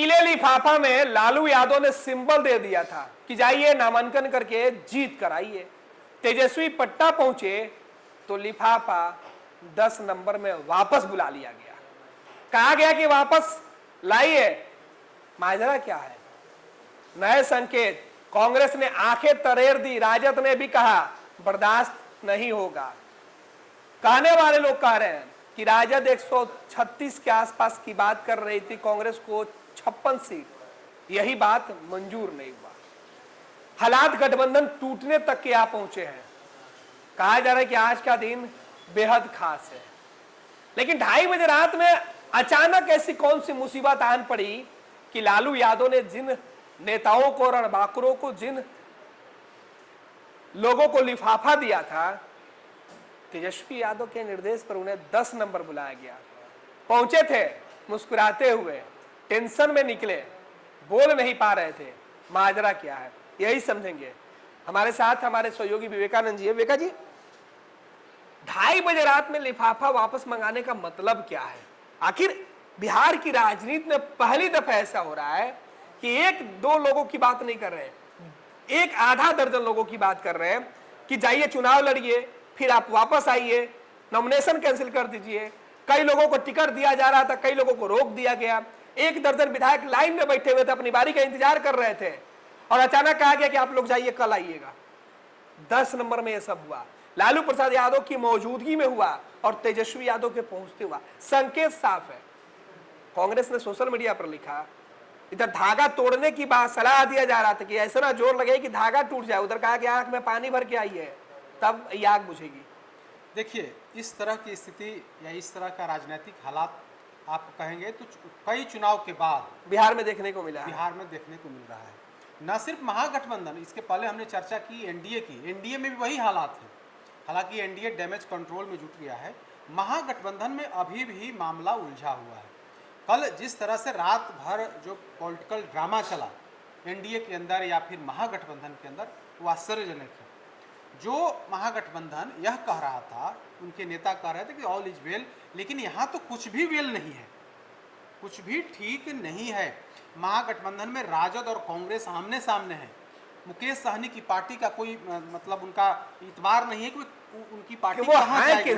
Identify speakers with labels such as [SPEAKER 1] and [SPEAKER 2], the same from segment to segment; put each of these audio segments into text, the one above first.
[SPEAKER 1] पीले लिफाफा में लालू यादव ने सिंबल दे दिया था कि जाइए नामांकन करके जीत कराइए। तेजस्वी पट्टा पहुंचे तो लिफाफा 10 नंबर में वापस बुला लिया गया। कहा गया कि वापस लाइए। माजरा क्या है? नए संकेत। कांग्रेस ने आंखें तरेर दी, राजद ने भी कहा बर्दाश्त नहीं होगा। कहने वाले लोग कह रहे हैं कि राजद 136 के आसपास की बात कर रही थी, कांग्रेस को 56 सीट। यही बात मंजूर नहीं हुआ। हालात गठबंधन टूटने तक के आ पहुंचे हैं। कहा जा रहा है कि आज का दिन बेहद खास है। लेकिन 2:30 बजे रात में अचानक ऐसी कौन सी मुसीबत आन पड़ी कि लालू यादव ने जिन नेताओं को, रणबांकुरों को, जिन लोगों को लिफाफा दिया था, तेजस्वी यादव के निर्देश पर उन्हें 10 नंबर बुलाया गया। पहुंचे थे मुस्कुराते हुए, टेंशन में निकले, बोल नहीं पा रहे थे। माजरा क्या है यही समझेंगे। हमारे साथ हमारे सहयोगी विवेकानंद जी है। विवेका जी, 2:30 बजे रात में लिफाफा वापस मंगाने का मतलब क्या है? आखिर बिहार की राजनीति में पहली दफा ऐसा हो रहा है कि 1-2 लोगों की बात नहीं कर रहे हैं, 1/2 दर्जन लोगों की बात कर रहे हैं कि जाइए चुनाव लड़िए, फिर आप वापस आइए, नॉमिनेशन कैंसिल कर दीजिए। कई लोगों को टिकट दिया जा रहा था, कई लोगों को रोक दिया गया। 1 दर्जन विधायक लाइन में बैठे हुए थे, अपनी बारी का इंतजार कर रहे थे, और अचानक कहा गया कि आप लोग जाइए, कल आइएगा। 10 नंबर में यह सब हुआ। लालू प्रसाद यादव की मौजूदगी में हुआ और तेजस्वी यादव के पहुंचते हुआ। संकेत साफ है। कांग्रेस ने सोशल मीडिया पर लिखा, इधर धागा तोड़ने की बात सलाह दिया जा रहा था कि ऐसा ना जोर लगे कि धागा टूट जाए, उधर कहा कि आंख में पानी भर के आइए, तब ये आग बुझेगी।
[SPEAKER 2] देखिए, इस तरह की स्थिति या इस तरह का राजनीतिक हालात आप कहेंगे तो कई चुनाव के बाद
[SPEAKER 1] बिहार में देखने को मिला है।
[SPEAKER 2] बिहार में देखने को मिल रहा है। न सिर्फ महागठबंधन, इसके पहले हमने चर्चा की एनडीए की, एनडीए में भी वही हालात हैं। हालांकि एनडीए डैमेज कंट्रोल में जुट गया है, महागठबंधन में अभी भी मामला उलझा हुआ है। कल जिस तरह से रात भर जो पॉलिटिकल ड्रामा चला एनडीए के अंदर या फिर महागठबंधन के अंदर, वो आश्चर्यजनक है। जो महागठबंधन यह कह रहा था, उनके नेता कह रहे थे कि ऑल इज वेल, लेकिन यहाँ तो कुछ भी वेल नहीं है, कुछ भी ठीक नहीं है। महागठबंधन में राजद और कांग्रेस आमने सामने है। मुकेश सहनी की पार्टी का कोई मतलब उनका इतबार नहीं है कि उनकी पार्टी कहाँ जाएगी,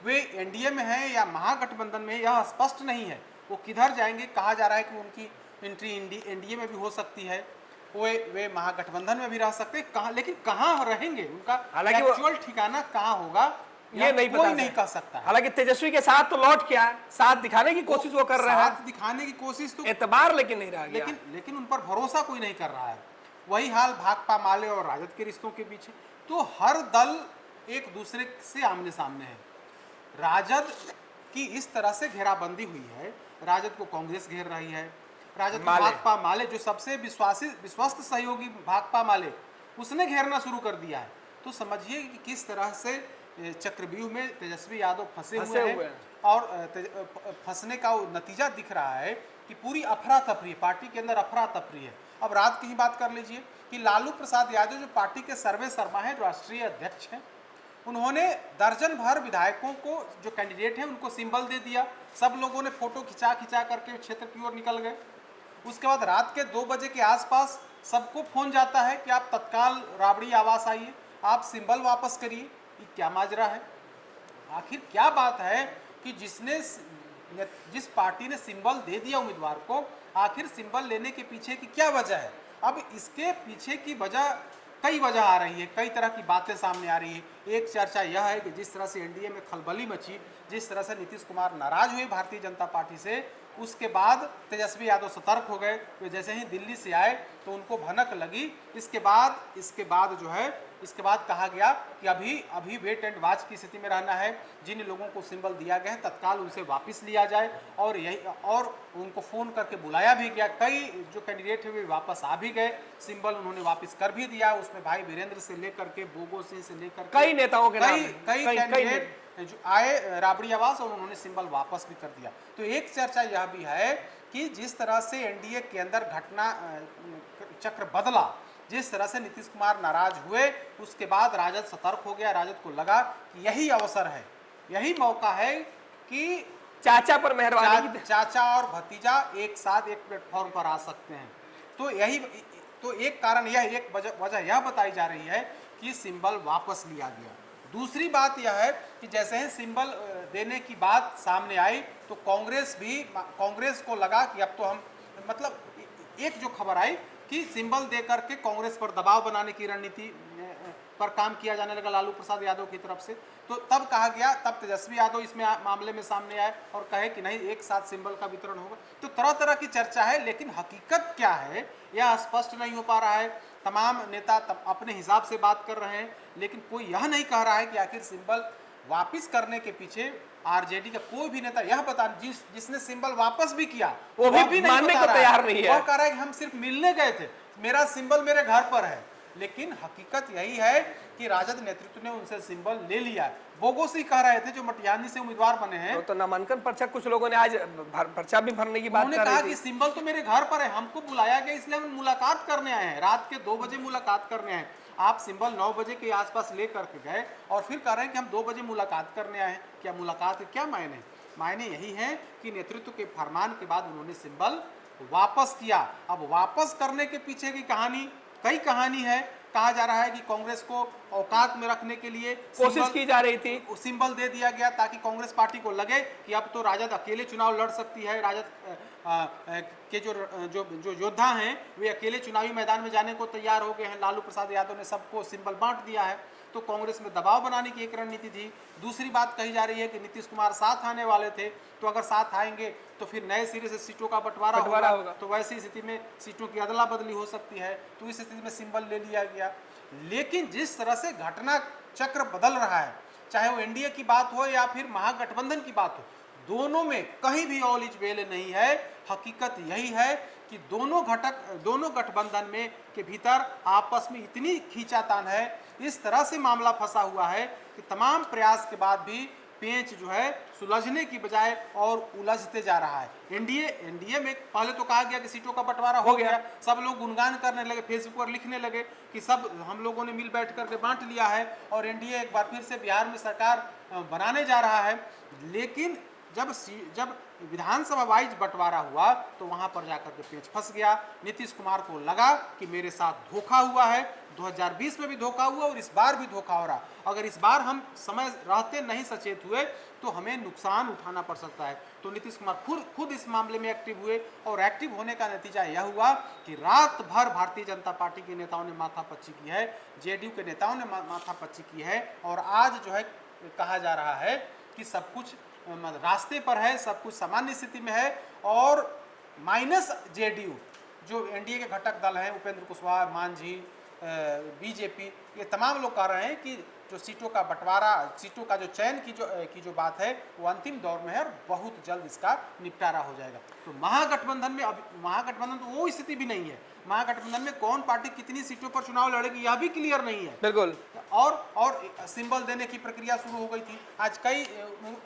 [SPEAKER 2] वे एनडीए में है या महागठबंधन में, यह स्पष्ट नहीं है। वो किधर जाएंगे? कहा जा रहा है कि उनकी एंट्री एनडीए में भी हो सकती है, वे महागठबंधन में भी रह सकते हैं। कहाँ, लेकिन कहाँ रहेंगे, उनका एक्चुअल ठिकाना कहाँ होगा
[SPEAKER 1] ये नहीं पता,
[SPEAKER 2] नहीं कह सकता।
[SPEAKER 1] हालांकि तेजस्वी के साथ तो लौट के आए, साथ दिखाने की कोशिश वो कर रहे हैं,
[SPEAKER 2] साथ दिखाने की कोशिश तो,
[SPEAKER 1] एतबार लेकिन नहीं रह गया।
[SPEAKER 2] लेकिन उन पर भरोसा कोई नहीं कर रहा है। वही हाल भाकपा माले और राजद के रिश्तों के पीछे, तो हर दल एक दूसरे से आमने सामने है। राजद की इस तरह से घेराबंदी हुई है, राजद को कांग्रेस घेर रही है, राजद भाकपा माले जो सबसे विश्वस्त सहयोगी भाकपा माले, उसने घेरना शुरू कर दिया है। तो समझिए कि किस तरह से चक्रव्यूह में तेजस्वी यादव फंसे हुए हैं और फंसने का नतीजा दिख रहा है कि पूरी अफरा तफरी, पार्टी के अंदर अफरा तफरी है। अब रात की ही बात कर लीजिए कि लालू प्रसाद यादव जो पार्टी के सर्वे शर्मा है, राष्ट्रीय अध्यक्ष हैं, उन्होंने दर्जन भर विधायकों को, जो कैंडिडेट हैं, उनको सिंबल दे दिया। सब लोगों ने फोटो खिंचा करके क्षेत्र की ओर निकल गए। उसके बाद रात के 2 बजे के आसपास सबको फोन जाता है कि आप तत्काल राबड़ी आवास आइए, आप सिंबल वापस करिए। ये क्या माजरा है? आखिर क्या बात है कि जिस पार्टी ने सिंबल दे दिया उम्मीदवार को, आखिर सिंबल लेने के पीछे की क्या वजह है? अब इसके पीछे की वजह, कई वजह आ रही है, कई तरह की बातें सामने आ रही है। एक चर्चा यह है कि जिस तरह से एनडीए में खलबली मची, जिस तरह से नीतीश कुमार नाराज हुए भारतीय जनता पार्टी से, उसके बाद तेजस्वी यादव सतर्क हो गए। वे जैसे ही दिल्ली से आए तो उनको भनक लगी। इसके बाद जो है, इसके बाद कहा गया कि अभी वेट एंड वॉच की स्थिति में रहना है। जिन लोगों को सिंबल दिया गया है तत्काल उनसे वापस लिया जाए, और उनको फ़ोन करके बुलाया भी गया। कई जो कैंडिडेट है वे वापस आ भी गए, सिंबल उन्होंने वापस कर भी दिया। उसमें भाई वीरेंद्र से लेकर के, बोगो सिंह से लेकर
[SPEAKER 1] कई नेताओं के
[SPEAKER 2] कई कैंडिडेट जो आए राबड़ी आवास, और उन्होंने सिंबल वापस भी कर दिया। तो एक चर्चा यह भी है कि जिस तरह से एनडीए के अंदर घटना चक्र बदला, जिस तरह से नीतीश कुमार नाराज हुए, उसके बाद राजद सतर्क हो गया। राजद को लगा कि यही अवसर है, यही मौका है कि
[SPEAKER 1] चाचा पर मेहरबानी की
[SPEAKER 2] चाचा और भतीजा एक साथ एक प्लेटफॉर्म पर आ सकते हैं। तो यही तो एक कारण यह, एक वजह यह बताई जा रही है कि सिंबल वापस लिया गया। दूसरी बात यह है कि जैसे ही सिंबल देने की बात सामने आई तो कांग्रेस को लगा कि अब तो हम, मतलब एक जो खबर आई कि सिंबल दे करके कांग्रेस पर दबाव बनाने की रणनीति पर काम किया जाने लगा लालू प्रसाद यादव की तरफ से। तो तब कहा गया, तब तेजस्वी यादव इसमें मामले में सामने आए और कहे कि नहीं, एक साथ सिंबल का वितरण होगा। तो तरह तरह की चर्चा है, लेकिन हकीकत क्या है यह स्पष्ट नहीं हो पा रहा है। तमाम नेता अपने हिसाब से बात कर रहे हैं, लेकिन कोई यह नहीं कह रहा है कि आखिर सिंबल वापिस करने के पीछे आरजेडी का कोई भी नेता यह बता, जिसने सिंबल वापस भी किया
[SPEAKER 1] वो भी मानने को तैयार नहीं है।
[SPEAKER 2] वो कह रहा है कि हम सिर्फ मिलने गए थे, मेरा सिंबल मेरे घर पर है। लेकिन हकीकत यही है कि राजद नेतृत्व ने उनसे सिंबल ले लिया। बोगोसी कह रहे थे जो मटिहानी से उम्मीदवार बने हैं,
[SPEAKER 1] तो नामांकन पर्चा कुछ लोगों ने आज पर्चा भी भरने की बात कर
[SPEAKER 2] उन्होंने कहा
[SPEAKER 1] रही
[SPEAKER 2] कि
[SPEAKER 1] थी।
[SPEAKER 2] सिंबल तो मेरे घर पर है, हमको बुलाया गया इसलिए हम मुलाकात करने आए हैं, रात के 2 बजे मुलाकात करने आए हैं। आप सिंबल 9 बजे के आसपास ले करके गए और फिर कह रहे हैं कि हम 2 बजे मुलाकात करने आए हैं। क्या मुलाकात के क्या मायने? मायने यही है कि नेतृत्व के फरमान के बाद उन्होंने सिंबल वापस किया। अब वापस करने के पीछे की कई कहानी है। कहा जा रहा है कि कांग्रेस को औकात में रखने के लिए
[SPEAKER 1] कोशिश की जा रही थी,
[SPEAKER 2] सिंबल दे दिया गया ताकि कांग्रेस पार्टी को लगे कि अब तो राजद अकेले चुनाव लड़ सकती है। राजद के जो योद्धा हैं वे अकेले चुनावी मैदान में जाने को तैयार हो गए हैं। लालू प्रसाद यादव ने सबको सिंबल बांट दिया है, तो कांग्रेस में दबाव बनाने की एक रणनीति थी। दूसरी बात कही जा रही है कि नीतीश कुमार साथ आने वाले थे, तो अगर साथ आएंगे तो फिर नए सिरे से सीटों का बंटवारा होगा, तो वैसी स्थिति में सीटों की अदला बदली हो सकती है। तो इस स्थिति में सिंबल ले लिया गया। लेकिन जिस तरह से घटना चक्र बदल रहा है, चाहे वो एनडीए की बात हो या फिर महागठबंधन की बात हो, दोनों में कहीं भी ऑल इज वेल नहीं है। हकीकत यही है कि दोनों गठबंधन में के भीतर आपस में इतनी खींचातान है, इस तरह से मामला फंसा हुआ है कि तमाम प्रयास के बाद भी पेंच जो है सुलझने की बजाय और उलझते जा रहा है। एनडीए में पहले तो कहा गया कि सीटों का बंटवारा हो गया, सब लोग गुणगान करने लगे, फेसबुक पर लिखने लगे कि सब हम लोगों ने मिल बैठ करके बांट लिया है और एनडीए एक बार फिर से बिहार में सरकार बनाने जा रहा है। लेकिन जब विधानसभा वाइज बंटवारा हुआ तो वहां पर जाकर के पेंच फंस गया। नीतीश कुमार को लगा कि मेरे साथ धोखा हुआ है, 2020 में भी धोखा हुआ और इस बार भी धोखा हो रहा। अगर इस बार हम समय रहते नहीं सचेत हुए तो हमें नुकसान उठाना पड़ सकता है। तो नीतीश कुमार खुद इस मामले में एक्टिव हुए और एक्टिव होने का नतीजा यह हुआ कि रात भर भारतीय जनता पार्टी के नेताओं ने माथापच्ची की है, जेडीयू के नेताओं ने माथापच्ची की है और आज जो है कहा जा रहा है कि सब कुछ रास्ते पर है, सब कुछ सामान्य स्थिति में है। और माइनस जेडीयू जो एनडीए के घटक दल हैं, उपेंद्र कुशवाहा, मांझी, बीजेपी, ये तमाम लोग कह रहे हैं कि जो सीटों का बंटवारा, सीटों का जो चयन की जो बात है वो अंतिम दौर में है और बहुत जल्द इसका निपटारा हो जाएगा। तो महागठबंधन तो वो स्थिति भी नहीं है। महागठबंधन में कौन पार्टी कितनी सीटों पर चुनाव लड़ेगी यह भी क्लियर नहीं है।
[SPEAKER 1] बिल्कुल।
[SPEAKER 2] और सिंबल देने की प्रक्रिया शुरू हो गई थी। आज कई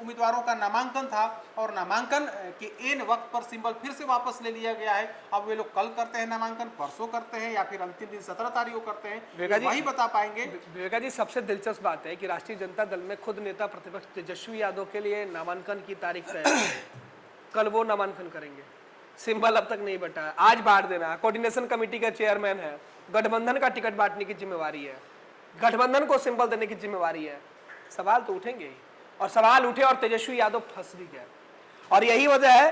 [SPEAKER 2] उम्मीदवारों का नामांकन था और नामांकन के एन वक्त पर सिंबल फिर से वापस ले लिया गया है। अब वे लोग कल करते हैं नामांकन, परसों करते हैं या फिर अंतिम दिन 17 तारीख को करते हैं, वही बता पाएंगे।
[SPEAKER 1] विवेका जी, सबसे दिलचस्प बात है कि राष्ट्रीय जनता दल में खुद नेता प्रतिपक्ष तेजस्वी यादव के लिए नामांकन की तारीख तय है। कल वो नामांकन करेंगे, सिंबल अब तक नहीं बटा, आज बांट देना। कोऑर्डिनेशन कमेटी का चेयरमैन है, गठबंधन का टिकट बांटने की जिम्मेवारी है, गठबंधन को सिंबल देने की जिम्मेवारी है। सवाल तो उठेंगे ही, और सवाल उठे और तेजस्वी यादव फंस भी गए। और यही वजह है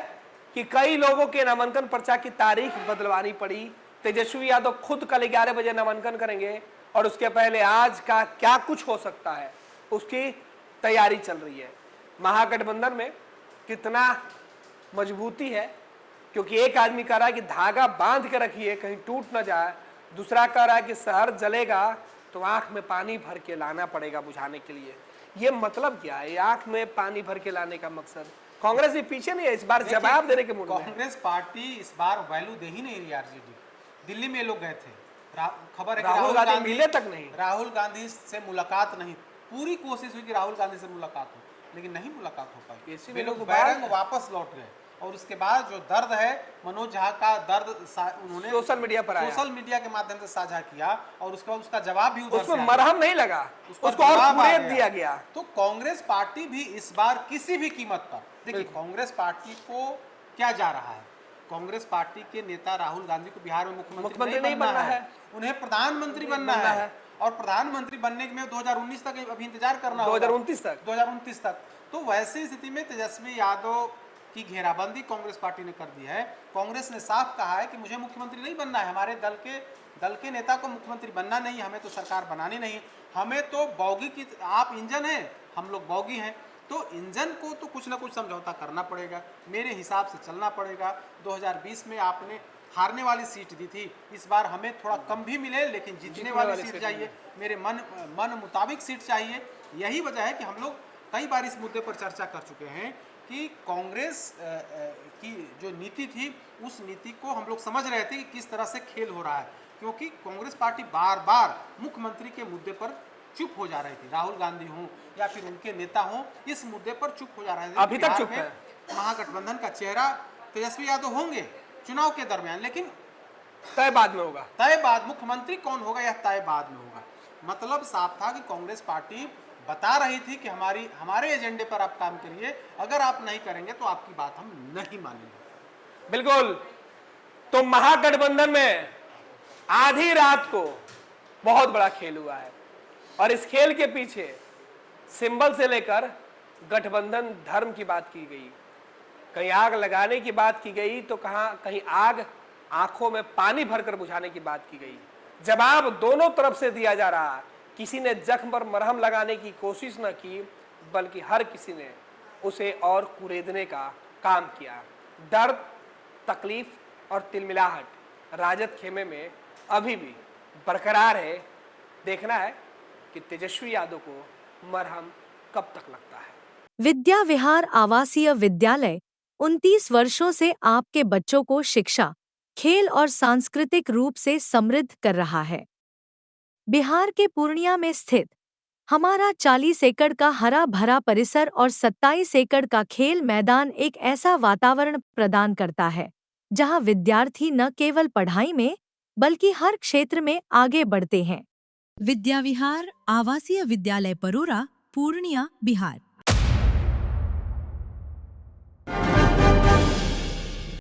[SPEAKER 1] कि कई लोगों के नामांकन पर्चा की तारीख बदलवानी पड़ी। तेजस्वी यादव खुद कल 11 बजे नामांकन करेंगे और उसके पहले आज का क्या कुछ हो सकता है उसकी तैयारी चल रही है। महागठबंधन में कितना मजबूती है, क्योंकि एक आदमी कह रहा है कि धागा बांध के रखिए कहीं टूट ना जाए, दूसरा कह रहा है कि शहर जलेगा तो आंख में पानी भर के लाना पड़ेगा बुझाने के लिए। ये मतलब क्या है? आंख में पानी भर के लाने का मकसद? कांग्रेस भी पीछे नहीं है इस बार जवाब देने के मूड में।
[SPEAKER 2] कांग्रेस पार्टी इस बार वैल्यू दे ही नहीं रही आरजेडी। दिल्ली में लोग गए थे, खबर है कि
[SPEAKER 1] राहुल गांधी मिले तक नहीं,
[SPEAKER 2] राहुल गांधी से मुलाकात नहीं, पूरी कोशिश हुई कि राहुल गांधी से मुलाकात हो, लेकिन नहीं मुलाकात हो पाई। वे लोग बैरंग वापस लौट गए। और उसके बाद जो दर्द है, मनोज झा का दर्द उन्होंने
[SPEAKER 1] सोशल मीडिया पर आया,
[SPEAKER 2] सोशल मीडिया के माध्यम से साझा किया और उसके बाद उसका जवाब भी उधर से
[SPEAKER 1] उसमें
[SPEAKER 2] आया।
[SPEAKER 1] मरहम नहीं लगा,
[SPEAKER 2] उसको
[SPEAKER 1] उसको और
[SPEAKER 2] जवाब आ
[SPEAKER 1] कुरेद दिया गया।
[SPEAKER 2] तो कांग्रेस पार्टी भी इस बार किसी भी कीमत पर, देखिए कांग्रेस पार्टी को क्या जा रहा है, कांग्रेस पार्टी के नेता राहुल गांधी को बिहार में मुख्यमंत्री नहीं बनना है, उन्हें प्रधानमंत्री बनना है और प्रधानमंत्री बनने में 2019 तक अभी इंतजार करना होगा, 2029 तक। तो वैसी स्थिति में तेजस्वी यादव की घेराबंदी कांग्रेस पार्टी ने कर दी है। कांग्रेस ने साफ कहा है कि मुझे मुख्यमंत्री नहीं बनना है, हमारे दल के नेता को मुख्यमंत्री बनना नहीं, हमें तो सरकार बनानी नहीं, हमें तो बॉगी की, आप इंजन हैं, हम लोग बॉगी हैं, तो इंजन को तो कुछ ना कुछ समझौता करना पड़ेगा, मेरे हिसाब से चलना पड़ेगा। 2020 में आपने हारने वाली सीट दी थी, इस बार हमें थोड़ा कम भी मिले लेकिन जीतने वाली सीट चाहिए, मेरे मन मुताबिक सीट चाहिए। यही वजह है कि हम लोग कई बार इस मुद्दे पर चर्चा कर चुके हैं कि कांग्रेस की जो नीति थी उस नीति को हम लोग समझ रहे थे कि किस तरह से खेल हो रहा है, क्योंकि कांग्रेस पार्टी बार बार मुख्यमंत्री के मुद्दे पर चुप हो जा रही थी, राहुल गांधी हों या फिर उनके नेता हों, इस मुद्दे पर चुप हो जा रहे थे।
[SPEAKER 1] अभी तक चुप है।
[SPEAKER 2] महागठबंधन का चेहरा तेजस्वी यादव होंगे चुनाव के दरमियान, लेकिन
[SPEAKER 1] तय बाद में होगा,
[SPEAKER 2] तय बाद, मुख्यमंत्री कौन होगा यह तय बाद में होगा। मतलब साफ था कि कांग्रेस पार्टी बता रही थी कि हमारे एजेंडे पर आप काम करिए, अगर आप नहीं करेंगे तो आपकी बात हम नहीं मानेंगे।
[SPEAKER 1] बिल्कुल। तो महागठबंधन में आधी रात को बहुत बड़ा खेल हुआ है और इस खेल के पीछे सिंबल से लेकर गठबंधन धर्म की बात की गई, कहीं आग लगाने की बात की गई तो कहीं आग आंखों में पानी भरकर बुझाने की बात की गई। जवाब दोनों तरफ से दिया जा रहा, किसी ने जख्म पर मरहम लगाने की कोशिश न की बल्कि हर किसी ने उसे और कुरेदने का काम किया। दर्द, तकलीफ और तिलमिलाहट राजद खेमे में अभी भी बरकरार है। देखना है कि तेजस्वी यादव को मरहम कब तक लगता है।
[SPEAKER 3] विद्या विहार आवासीय विद्यालय 29 वर्षों से आपके बच्चों को शिक्षा, खेल और सांस्कृतिक रूप से समृद्ध कर रहा है। बिहार के पूर्णिया में स्थित हमारा 40 एकड़ का हरा भरा परिसर और 27 एकड़ का खेल मैदान एक ऐसा वातावरण प्रदान करता है जहां विद्यार्थी न केवल पढ़ाई में बल्कि हर क्षेत्र में आगे बढ़ते हैं।
[SPEAKER 4] विद्या विहार आवासीय विद्यालय परोरा, पूर्णिया, बिहार।